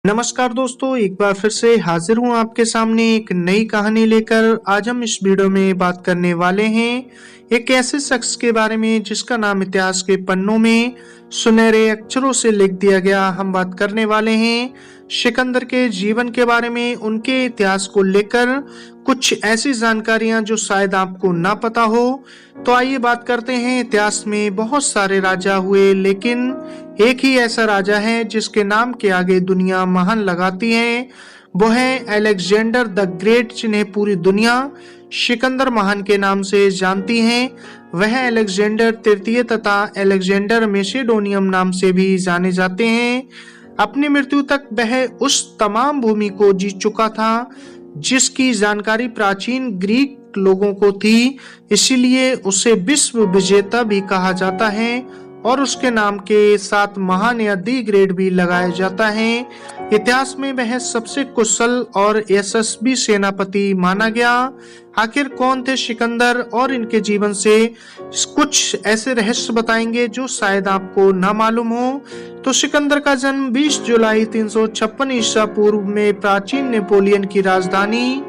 नमस्कार दोस्तों, एक बार फिर से हाजिर हूं आपके सामने एक नई कहानी लेकर। आज हम इस वीडियो में बात करने वाले हैं एक ऐसे शख्स के बारे में जिसका नाम इतिहास के पन्नों में सुनहरे अक्षरों से लिख दिया गया। हम बात करने वाले हैं सिकंदर के जीवन के बारे में, उनके इतिहास को लेकर कुछ ऐसी जानकारियां जो शायद आपको ना पता हो। तो आइए बात करते हैं। इतिहास में बहुत सारे राजा हुए, लेकिन एक ही ऐसा राजा है जिसके नाम के आगे दुनिया महान लगाती है। वो है अलेक्जेंडर द ग्रेट, जिन्हें पूरी दुनिया सिकंदर महान के नाम से जानती है। वह अलेक्जेंडर तृतीय तथा अलेक्जेंडर मैसेडोनियम नाम से भी जाने जाते हैं। अपनी मृत्यु तक वह उस तमाम भूमि को जीत चुका था जिसकी जानकारी प्राचीन ग्रीक लोगों को थी, इसीलिए उसे विश्व विजेता भी कहा जाता है और उसके नाम के साथ महान या दी ग्रेट भी लगाया जाता है। इतिहास में वह सबसे कुशल और यशस्वी सेनापति माना गया। आखिर कौन थे सिकंदर, और इनके जीवन से कुछ ऐसे रहस्य बताएंगे जो शायद आपको ना मालूम हो। तो सिकंदर का जन्म 20 जुलाई 356 ईसा पूर्व में प्राचीन नेपोलियन की राजधानी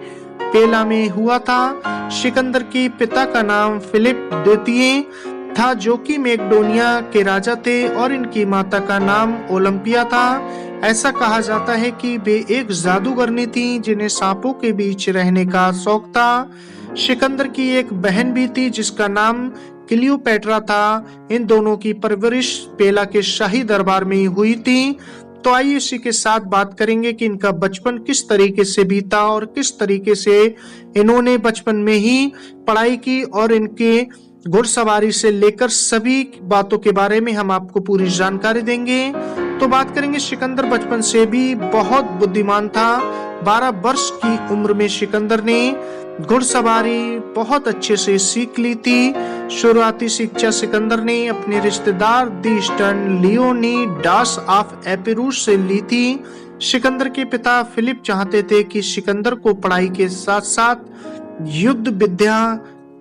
पेला में हुआ था। सिकंदर के पिता का नाम फिलिप द्वितीय था, जो कि मैकेडोनिया के राजा थे, और इनकी माता का नाम ओलंपिया था। ऐसा कहा जाता है कि वे एक जादूगरनी थी जिन्हें सांपों के बीच रहने का शौक था। सिकंदर की एक बहन भी थी जिसका नाम क्लियोपेट्रा था। इन दोनों की परवरिश पेला के शाही दरबार में हुई थी। तो आइए इसी के साथ बात करेंगे कि इनका बचपन किस तरीके से बीता और किस तरीके से इन्होंने बचपन में ही पढ़ाई की, और इनके घुड़सवारी से लेकर सभी बातों के बारे में हम आपको पूरी जानकारी देंगे। तो बात करेंगे, सिकंदर बचपन से भी बहुत बुद्धिमान था। 12 वर्ष की उम्र में सिकंदर ने घुड़सवारी बहुत अच्छे से सीख ली थी। शुरुआती शिक्षा सिकंदर ने अपने रिश्तेदार द ईस्टर्न लियोनीडास ऑफ एपिरूस से ली थी। सिकंदर के पिता फिलिप चाहते थे कि सिकंदर को पढ़ाई के साथ साथ युद्ध विद्या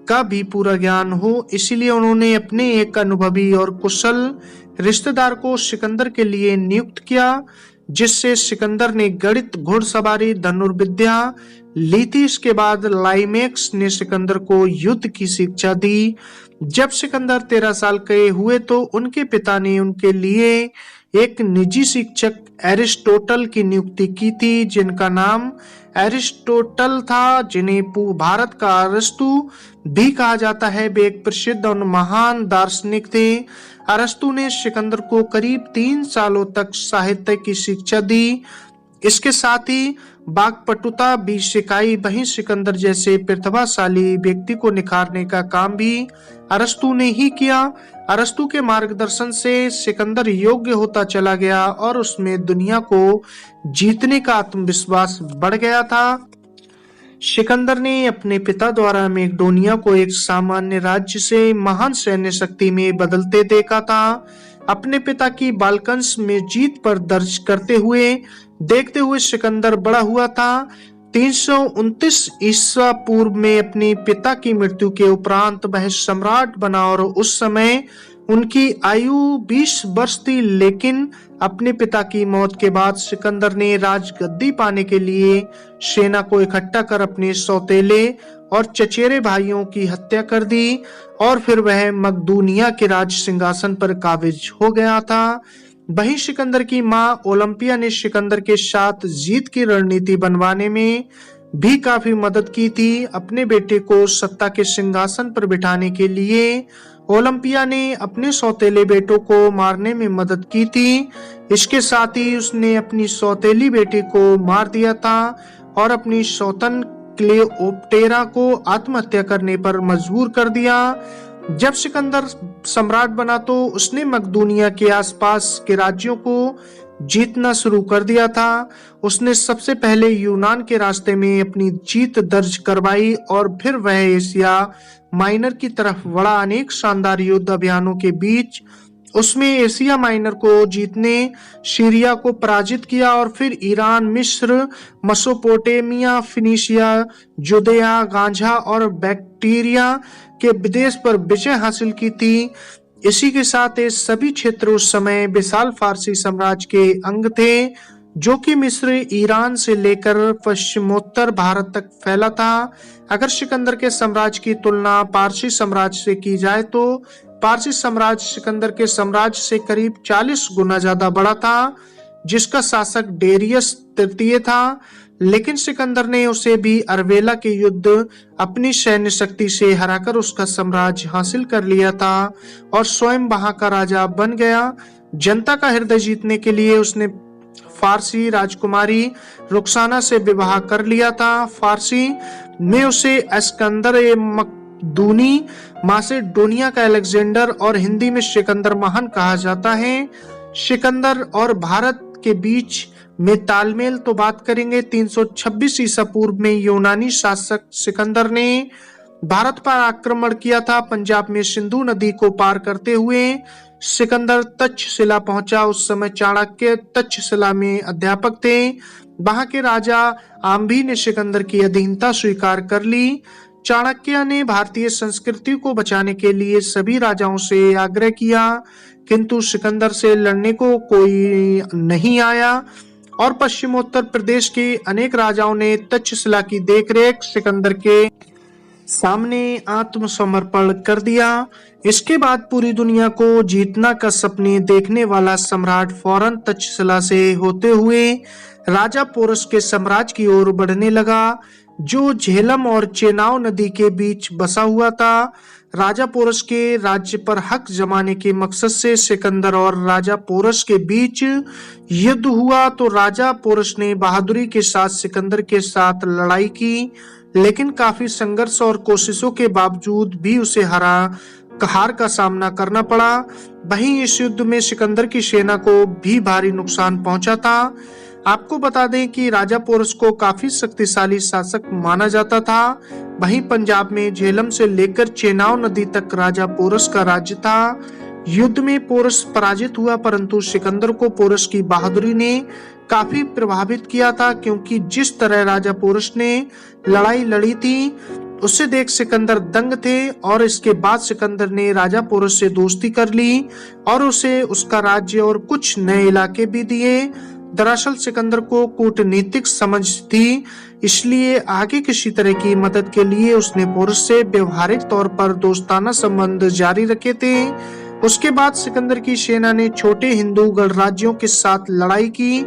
का भी पूरा ज्ञान हो, इसीलिए उन्होंने अपने एक अनुभवी और कुशल रिश्तेदार को सिकंदर के लिए नियुक्त किया, जिससे सिकंदर ने गणित, घुड़सवारी, धनुर्विद्या ली थी। इसके बाद लाइमेक्स ने सिकंदर को युद्ध की शिक्षा दी। जब सिकंदर 13 साल के हुए तो उनके पिता ने उनके लिए एक निजी शिक्षक एरिस्टोटल की नियुक्ति की थी, जिनका नाम एरिस्टोटल था, जिन्हें भारत का अरस्तु भी कहा जाता है। वे एक प्रसिद्ध और महान दार्शनिक थे। अरस्तु ने सिकंदर को करीब 3 सालों तक साहित्य की शिक्षा दी। इसके साथ ही वाक्पटुता भी सिखाई। वहीं सिकंदर जैसे प्रतिभाशाली व्यक्ति को निखारने का काम भी अरस्तु ने ही किया। अरस्तु के मार्गदर्शन से सिकंदर योग्य होता चला गया और उसमें दुनिया को जीतने का आत्मविश्वास बढ़ गया था। सिकंदर ने अपने पिता द्वारा मैकेडोनिया को एक सामान्य राज्य से महान सैन्य शक्ति में बदलते देखा था। अपने पिता की बालकंस में जीत पर दर्ज करते हुए देखते हुए सिकंदर बड़ा हुआ था। 329 ईसा पूर्व में अपने पिता की मृत्यु के उपरांत वह सम्राट बना, और उस समय उनकी आयु 20 वर्ष थी। लेकिन अपने पिता की मौत के बाद सिकंदर ने राजगद्दी पाने के लिए सेना को इकट्ठा कर अपने सौतेले और चचेरे भाइयों की हत्या कर दी, और फिर वह मकदूनिया के राज सिंहासन पर काबिज हो गया था। वहीं सिकंदर की मां ओलंपिया ने सिकंदर के साथ जीत की रणनीति बनवाने में भी काफी मदद की थी। अपने बेटे को सत्ता के सिंहासन पर बिठाने के लिए ओलंपिया ने अपने सौतेले बेटों को मारने में मदद की थी। इसके साथ ही उसने अपनी सौतेली बेटी को मार दिया था और अपनी सौतन क्लियोपेट्रा को आत्महत्या करने पर मजबूर कर दिया। जब सिकंदर सम्राट बना तो उसने मकदूनिया के आसपास के राज्यों को जीतना शुरू कर दिया था। उसने सबसे पहले यूनान के रास्ते में अपनी जीत दर्ज करवाई, और फिर वह एशिया माइनर की तरफ बढ़ा। अनेक शानदार युद्ध अभियानों के बीच उसमें एशिया माइनर को जीतने सीरिया को पराजित किया, और फिर ईरान, मिस्र, मेसोपोटामिया, फिनिशिया, जुदेया, गांझा और बैक्टीरिया के विदेश पर विजय हासिल की थी। इसी के साथ ये सभी क्षेत्र उस समय विशाल फारसी साम्राज्य के अंग थे, जो कि मिस्र, ईरान से लेकर पश्चिमोत्तर भारत तक फैला था। अगर सिकंदर के साम्राज्य की तुलना पारसी साम्राज्य से की जाए तो पारसी साम्राज्य सिकंदर के साम्राज्य से करीब 40 गुना ज्यादा बड़ा था, जिसका शासक डेरियस तृतीय था। लेकिन सिकंदर ने उसे भी अर्वेला के युद्ध अपनी सैन्य शक्ति से हराकर उसका साम्राज्य हासिल कर लिया था और स्वयं वहां का राजा बन गया। जनता का हृदय जीतने के लिए उसने फारसी राजकुमारी रुखसाना से विवाह कर लिया था। फारसी में उसे अस्कंदर ए मकदूनी, मासेडोनिया का अलेक्जेंडर और हिंदी में सिकंदर महान कहा जाता है। सिकंदर और भारत के बीच में तालमेल तो बात करेंगे। 326 ईसा पूर्व में यूनानी शासक सिकंदर ने भारत पर आक्रमण किया था। पंजाब में सिंधु नदी को पार करते हुए सिकंदर तक्षशिला पहुंचा। उस समय चाणक्य तक्षशिला में अध्यापक थे। वहां के राजा आम्भी ने सिकंदर की अधीनता स्वीकार कर ली। चाणक्य ने भारतीय संस्कृति को बचाने के लिए सभी राजाओं से आग्रह किया, किंतु सिकंदर से लड़ने को कोई नहीं आया और पश्चिमोत्तर प्रदेश के अनेक राजाओं ने तक्षशिला की देखरेख सिकंदर के सामने आत्मसमर्पण कर दिया। इसके बाद पूरी दुनिया को जीतना का सपने देखने वाला सम्राट फौरन तक्षशिला से होते हुए राजा पोरस के साम्राज्य की ओर बढ़ने लगा, जो झेलम और चेनाब नदी के बीच बसा हुआ था। राजा पोरस के राज्य पर हक जमाने के मकसद से सिकंदर और राजा पोरस के बीच युद्ध हुआ तो राजा पोरस ने बहादुरी के साथ सिकंदर के साथ लड़ाई की, लेकिन काफी संघर्ष और कोशिशों के बावजूद भी उसे हार का सामना करना पड़ा। वहीं इस युद्ध में सिकंदर की सेना को भी भारी नुकसान पहुंचा था। आपको बता दें कि राजा पोरस को काफी शक्तिशाली शासक माना जाता था। वहीं पंजाब में झेलम से लेकर चेनाब नदी तक राजा पोरस का राज्य था। युद्ध में पोरस पराजित हुआ, परंतु सिकंदर को पोरस की बहादुरी ने काफी प्रभावित किया था, क्योंकि जिस तरह राजा पोरस ने लड़ाई लड़ी थी उसे देख सिकंदर दंग थे। और इसके बाद सिकंदर ने राजा पोरस से दोस्ती कर ली और उसे उसका राज्य और कुछ नए इलाके भी दिए। दरअसल सिकंदर को कूटनीतिक समझ थी, इसलिए आगे किसी तरह की मदद के लिए उसने पोरस से व्यवहारिक तौर पर दोस्ताना संबंध जारी रखे थे। उसके बाद सिकंदर की सेना ने छोटे हिंदू गणराज्यों के साथ लड़ाई की।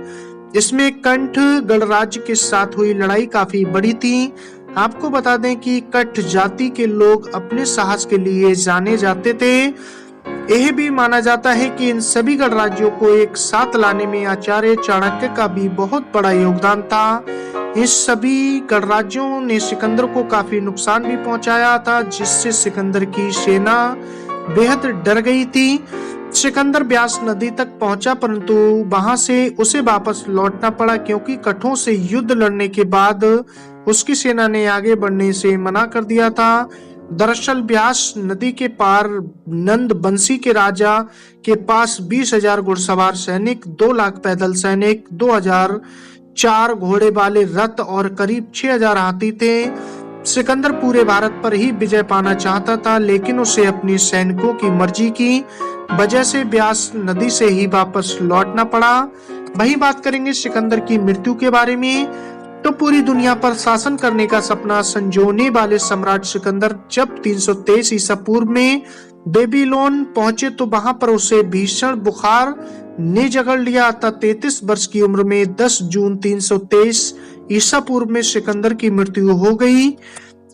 इसमें कंठ गणराज्य के साथ हुई लड़ाई काफी बड़ी थी। आपको बता दें कि कठ जाति के लोग अपने साहस के लिए जाने जाते थे। यह भी माना जाता है कि इन सभी गणराज्यों को एक साथ लाने में आचार्य चाणक्य का भी बहुत बड़ा योगदान था। इस सभी गणराज्यों ने सिकंदर को काफी नुकसान भी पहुंचाया था, जिससे सिकंदर की सेना बेहद डर गई थी। सिकंदर ब्यास नदी तक पहुंचा, परंतु वहां से उसे वापस लौटना पड़ा, क्योंकि कठों से युद्ध लड़ने के बाद उसकी सेना ने आगे बढ़ने से मना कर दिया था। दरअसल ब्यास नदी के पार नंद बंसी के राजा के पास 20,000 घुड़सवार सैनिक, 2 लाख पैदल सैनिक, 2,004 घोड़े वाले रथ और करीब 6,000 हाथी थे। सिकंदर पूरे भारत पर ही विजय पाना चाहता था, लेकिन उसे अपनी सैनिकों की मर्जी की वजह से ब्यास नदी से ही वापस लौटना पड़ा। वही बात करेंगे सिकंदर की मृत्यु के बारे में। तो पूरी दुनिया पर शासन करने का सपना संजोने वाले सम्राट सिकंदर जब 323 ईसा पूर्व में बेबीलोन पहुंचे तो वहां पर उसे भीषण बुखार ने जकड़ लिया था। 33 वर्ष की उम्र में 10 जून 323 ईसा पूर्व में सिकंदर की मृत्यु हो गई।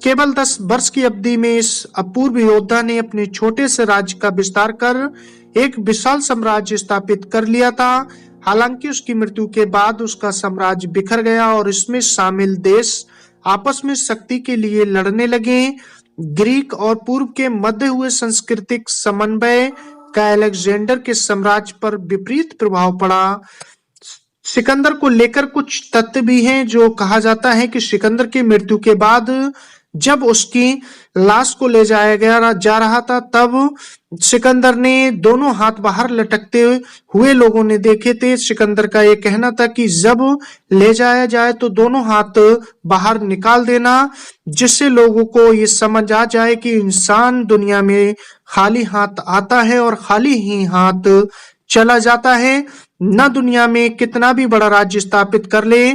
केवल 10 वर्ष की अवधि में इस अपूर्व योद्धा ने अपने छोटे से राज्य का विस्तार कर एक विशाल साम्राज्य स्थापित कर लिया था। हालांकि उसकी मृत्यु के बाद उसका साम्राज्य बिखर गया और इसमें शामिल देश आपस में शक्ति के लिए लड़ने लगे। ग्रीक और पूर्व के मध्य हुए सांस्कृतिक समन्वय का अलेक्जेंडर के साम्राज्य पर विपरीत प्रभाव पड़ा। सिकंदर को लेकर कुछ तथ्य भी हैं, जो कहा जाता है कि सिकंदर की मृत्यु के बाद जब उसकी लाश को ले जाया जा रहा था, तब सिकंदर ने दोनों हाथ बाहर लटकते हुए लोगों ने देखे थे। सिकंदर का यह कहना था कि जब ले जाया जाए तो दोनों हाथ बाहर निकाल देना, जिससे लोगों को ये समझ आ जाए कि इंसान दुनिया में खाली हाथ आता है और खाली ही हाथ चला जाता है। न दुनिया में कितना भी बड़ा राज्य स्थापित कर ले,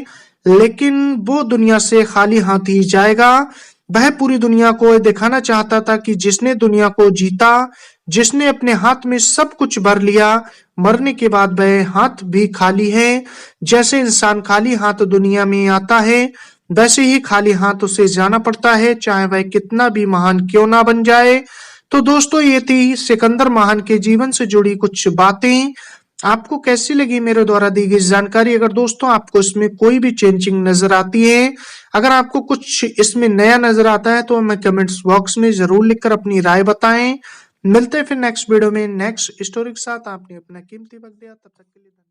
लेकिन वो दुनिया से खाली हाथ ही जाएगा। वह पूरी दुनिया को दिखाना चाहता था कि जिसने दुनिया को जीता, जिसने अपने हाथ में सब कुछ भर लिया, मरने के बाद वह हाथ भी खाली है। जैसे इंसान खाली हाथ दुनिया में आता है, वैसे ही खाली हाथ उसे जाना पड़ता है, चाहे वह कितना भी महान क्यों ना बन जाए। तो दोस्तों, ये थी सिकंदर महान के जीवन से जुड़ी कुछ बातें। आपको कैसी लगी मेरे द्वारा दी गई जानकारी? अगर दोस्तों आपको इसमें कोई भी चेंजिंग नजर आती है, अगर आपको कुछ इसमें नया नजर आता है, तो हमें कमेंट्स बॉक्स में जरूर लिखकर अपनी राय बताएं। मिलते हैं फिर नेक्स्ट वीडियो में नेक्स्ट स्टोरी के साथ। आपने अपना कीमती वक्त दिया, तब तक के लिए धन्यवाद।